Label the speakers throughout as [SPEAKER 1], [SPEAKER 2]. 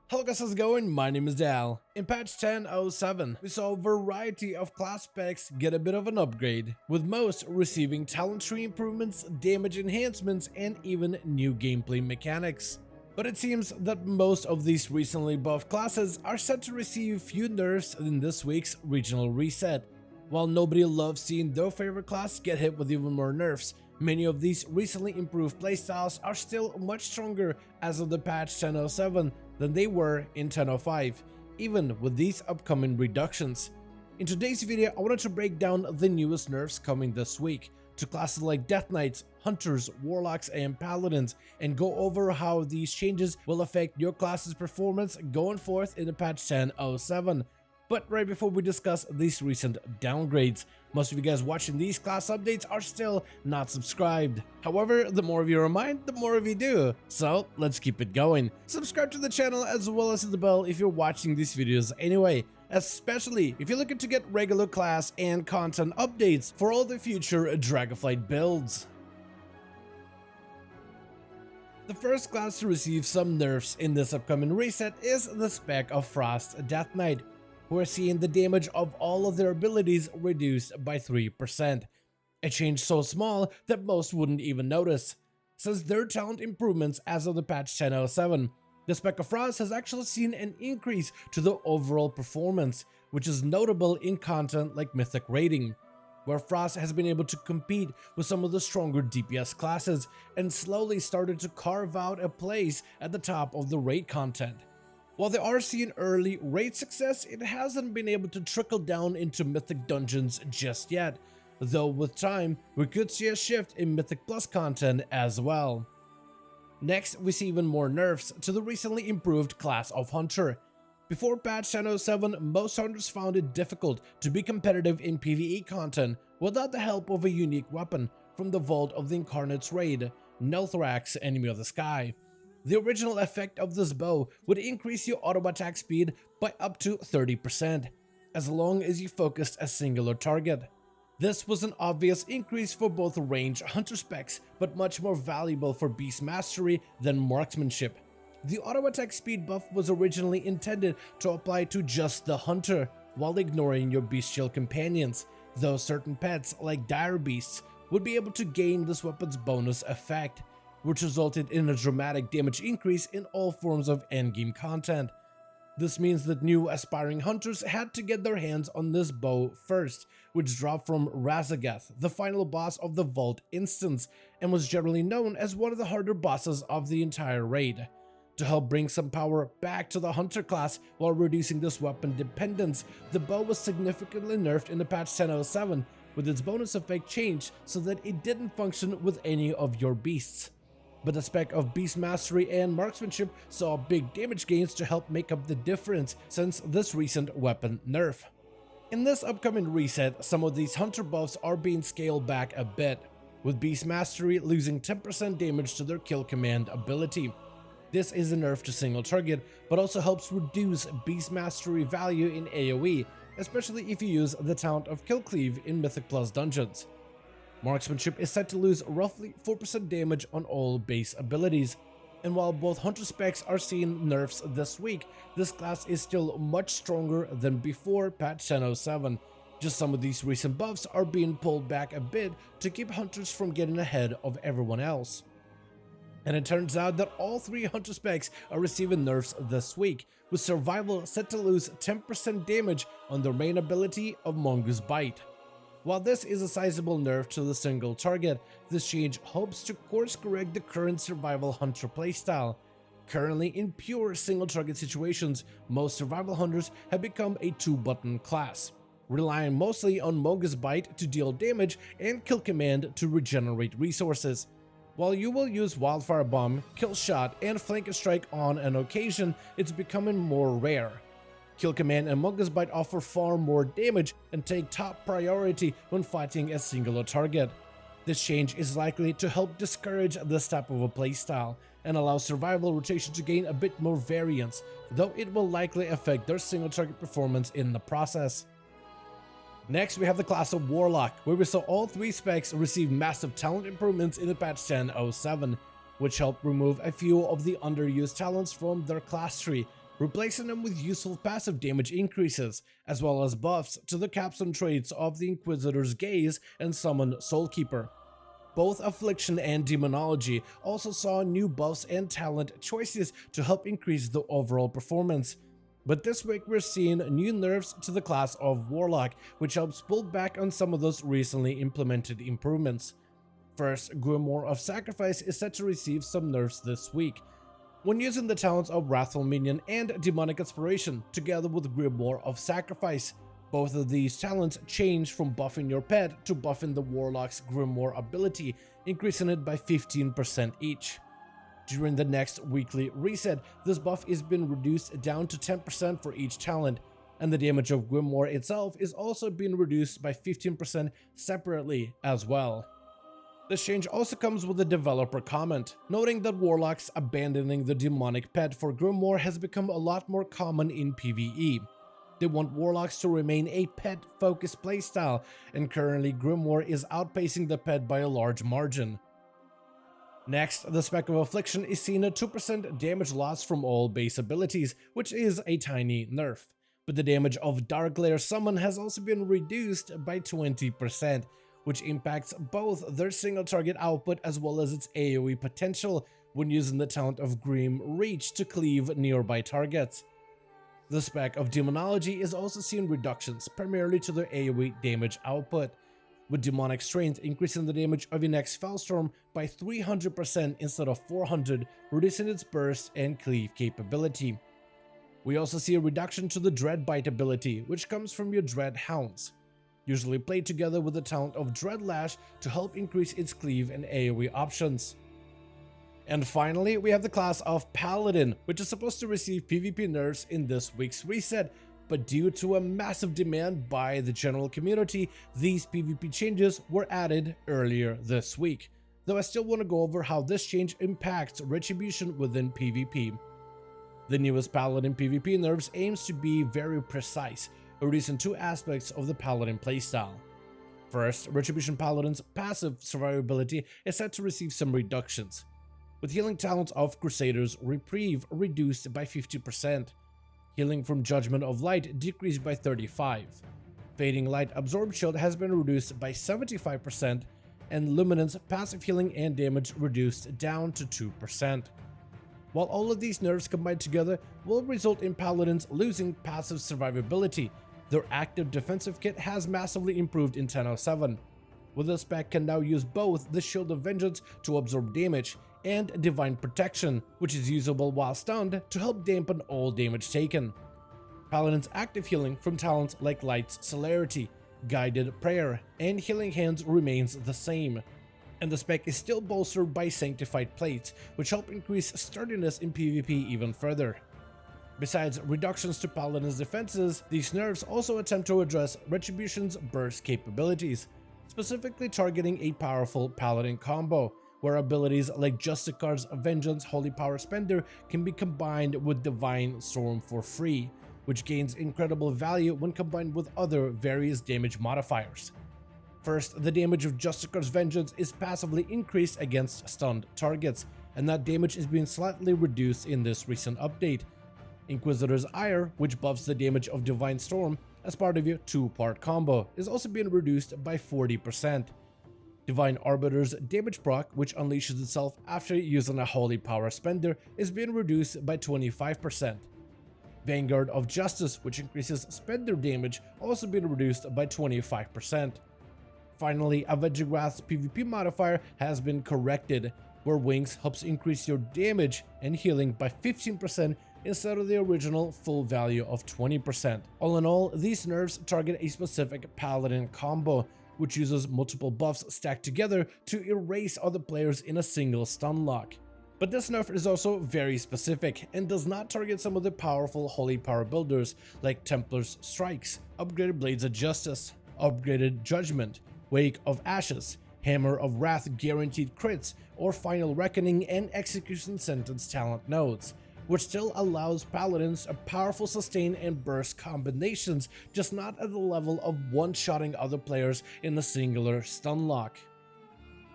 [SPEAKER 1] Hello guys, how's it going? My name is Dal. In patch 10.0.7, we saw a variety of class specs get a bit of an upgrade, with most receiving talent tree improvements, damage enhancements, and even new gameplay mechanics. But it seems that most of these recently buffed classes are set to receive few nerfs in this week's regional reset. While nobody loves seeing their favorite class get hit with even more nerfs, many of these recently improved playstyles are still much stronger as of the patch 10.0.7 than they were in 10.0.5, even with these upcoming reductions. In today's video, I wanted to break down the newest nerfs coming this week to classes like Death Knights, Hunters, Warlocks, and Paladins, and go over how these changes will affect your class's performance going forth in the patch 10.0.7. But right before we discuss these recent downgrades, most of you guys watching these class updates are still not subscribed. However, the more of you remind, the more of you do. So let's keep it going. Subscribe to the channel as well as hit the bell if you're watching these videos anyway, especially if you're looking to get regular class and content updates for all the future Dragonflight builds. The first class to receive some nerfs in this upcoming reset is the spec of Frost Death Knight, who are seeing the damage of all of their abilities reduced by 3%, a change so small that most wouldn't even notice. Since their talent improvements as of the patch 10.0.7, the spec of Frost has actually seen an increase to the overall performance, which is notable in content like Mythic Raiding, where Frost has been able to compete with some of the stronger DPS classes and slowly started to carve out a place at the top of the raid content. While they are seeing early raid success, it hasn't been able to trickle down into Mythic dungeons just yet, though with time, we could see a shift in Mythic Plus content as well. Next, we see even more nerfs to the recently improved class of Hunter. Before patch 10.0.7, most hunters found it difficult to be competitive in PvE content without the help of a unique weapon from the Vault of the Incarnate's raid, Nelthrax, Enemy of the Sky. The original effect of this bow would increase your auto attack speed by up to 30%, as long as you focused a singular target. This was an obvious increase for both range hunter specs, but much more valuable for beast mastery than marksmanship. The auto attack speed buff was originally intended to apply to just the hunter, while ignoring your bestial companions, though certain pets like dire beasts would be able to gain this weapon's bonus effect, which resulted in a dramatic damage increase in all forms of endgame content. This means that new aspiring hunters had to get their hands on this bow first, which dropped from Razagath, the final boss of the Vault instance, and was generally known as one of the harder bosses of the entire raid. To help bring some power back to the hunter class while reducing this weapon dependence, the bow was significantly nerfed in the patch 10.0.7, with its bonus effect changed so that it didn't function with any of your beasts. But the spec of beast mastery and marksmanship saw big damage gains to help make up the difference since this recent weapon nerf. In this upcoming reset, some of these hunter buffs are being scaled back a bit, with beast mastery losing 10% damage to their kill command ability. This is a nerf to single target, but also helps reduce beast mastery value in AoE, especially if you use the talent of Kill Cleave in Mythic Plus dungeons. Marksmanship is set to lose roughly 4% damage on all base abilities, and while both hunter specs are seeing nerfs this week, this class is still much stronger than before patch 10.0.7. Just some of these recent buffs are being pulled back a bit to keep hunters from getting ahead of everyone else. And it turns out that all three hunter specs are receiving nerfs this week, with survival set to lose 10% damage on their main ability of Mongoose Bite. While this is a sizable nerf to the single target, this change hopes to course correct the current survival hunter playstyle. Currently, in pure single target situations, most survival hunters have become a 2-button class, relying mostly on Mongoose Bite to deal damage and Kill Command to regenerate resources. While you will use Wildfire Bomb, Kill Shot, and Flank Strike on an occasion, it's becoming more rare. Kill Command and Mongoose Bite offer far more damage and take top priority when fighting a singular target. This change is likely to help discourage this type of a playstyle and allow survival rotation to gain a bit more variance, though it will likely affect their single target performance in the process. Next, we have the class of Warlock, where we saw all three specs receive massive talent improvements in the patch 10.0.7, which helped remove a few of the underused talents from their class tree, replacing them with useful passive damage increases, as well as buffs to the capstone traits of the Inquisitor's Gaze and Summon Soulkeeper. Both Affliction and Demonology also saw new buffs and talent choices to help increase the overall performance. But this week we're seeing new nerfs to the class of Warlock, which helps pull back on some of those recently implemented improvements. First, Grimoire of Sacrifice is set to receive some nerfs this week. When using the talents of Wrathful Minion and Demonic Inspiration together with Grimoire of Sacrifice, both of these talents change from buffing your pet to buffing the Warlock's Grimoire ability, increasing it by 15% each. During the next weekly reset, this buff is being reduced down to 10% for each talent, and the damage of Grimoire itself is also being reduced by 15% separately as well. This change also comes with a developer comment, noting that Warlocks abandoning the demonic pet for Grimoire has become a lot more common in PvE. They want Warlocks to remain a pet-focused playstyle, and currently Grimoire is outpacing the pet by a large margin. Next, the Spec of Affliction is seeing a 2% damage loss from all base abilities, which is a tiny nerf. But the damage of Dark Lair Summon has also been reduced by 20%, which impacts both their single target output as well as its AoE potential when using the talent of Grim Reach to cleave nearby targets. The Spec of Demonology is also seeing reductions, primarily to their AoE damage output, with Demonic Strength increasing the damage of your next Fellstorm by 300% instead of 400, reducing its burst and cleave capability. We also see a reduction to the Dreadbite ability, which comes from your Dread Hounds, usually played together with the talent of Dreadlash to help increase its cleave and AoE options. And finally, we have the class of Paladin, which is supposed to receive PvP nerfs in this week's reset, but due to a massive demand by the general community, these PvP changes were added earlier this week, though I still want to go over how this change impacts retribution within PvP. The newest Paladin PvP nerfs aims to be very precise, reducing two aspects of the Paladin playstyle. First, Retribution Paladin's passive survivability is set to receive some reductions, with healing talents of Crusader's Reprieve reduced by 50%, healing from Judgment of Light decreased by 35%, Fading Light Absorb Shield has been reduced by 75%, and Luminance passive healing and damage reduced down to 2%. While all of these nerfs combined together will result in Paladins losing passive survivability, their active defensive kit has massively improved in 10.0.7, where the spec can now use both the Shield of Vengeance to absorb damage and Divine Protection, which is usable while stunned to help dampen all damage taken. Paladin's active healing from talents like Light's Celerity, Guided Prayer, and Healing Hands remains the same, and the spec is still bolstered by Sanctified Plates, which help increase sturdiness in PvP even further. Besides reductions to Paladin's defenses, these nerfs also attempt to address Retribution's burst capabilities, specifically targeting a powerful Paladin combo, where abilities like Justicar's Vengeance Holy Power Spender can be combined with Divine Storm for free, which gains incredible value when combined with other various damage modifiers. First, the damage of Justicar's Vengeance is passively increased against stunned targets, and that damage is being slightly reduced in this recent update. Inquisitor's Ire, which buffs the damage of Divine Storm as part of your two-part combo, is also being reduced by 40%. Divine Arbiter's damage proc, which unleashes itself after using a Holy Power Spender, is being reduced by 25%. Vanguard of Justice, which increases spender damage, also being reduced by 25%. Finally, Avenging Wrath's PvP modifier has been corrected, where Wings helps increase your damage and healing by 15% instead of the original full value of 20%. All in all, these nerfs target a specific Paladin combo, which uses multiple buffs stacked together to erase other players in a single stun lock. But this nerf is also very specific and does not target some of the powerful Holy Power builders like Templar's Strikes, Upgraded Blades of Justice, Upgraded Judgment, Wake of Ashes, Hammer of Wrath Guaranteed Crits, or Final Reckoning and Execution Sentence talent nodes, which still allows Paladins a powerful sustain and burst combinations, just not at the level of one-shotting other players in a singular stun lock.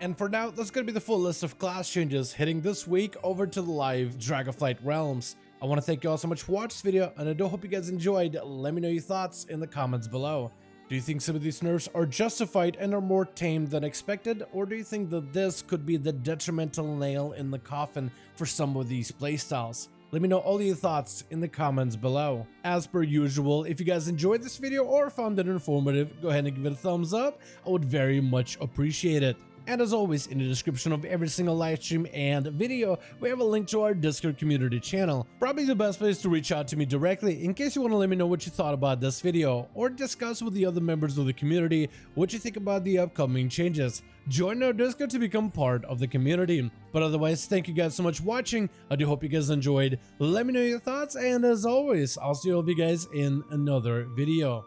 [SPEAKER 1] And for now, that's going to be the full list of class changes hitting this week over to the live Dragonflight realms. I want to thank you all so much for watching this video, and I do hope you guys enjoyed. Let me know your thoughts in the comments below. Do you think some of these nerfs are justified and are more tame than expected, or do you think that this could be the detrimental nail in the coffin for some of these playstyles? Let me know all your thoughts in the comments below. As per usual, if you guys enjoyed this video or found it informative, go ahead and give it a thumbs up. I would very much appreciate it. And as always, in the description of every single live stream and video, we have a link to our Discord community channel. Probably the best place to reach out to me directly in case you want to let me know what you thought about this video, or discuss with the other members of the community what you think about the upcoming changes. Join our Discord to become part of the community. But otherwise, thank you guys so much for watching. I do hope you guys enjoyed. Let me know your thoughts, and as always, I'll see all of you guys in another video.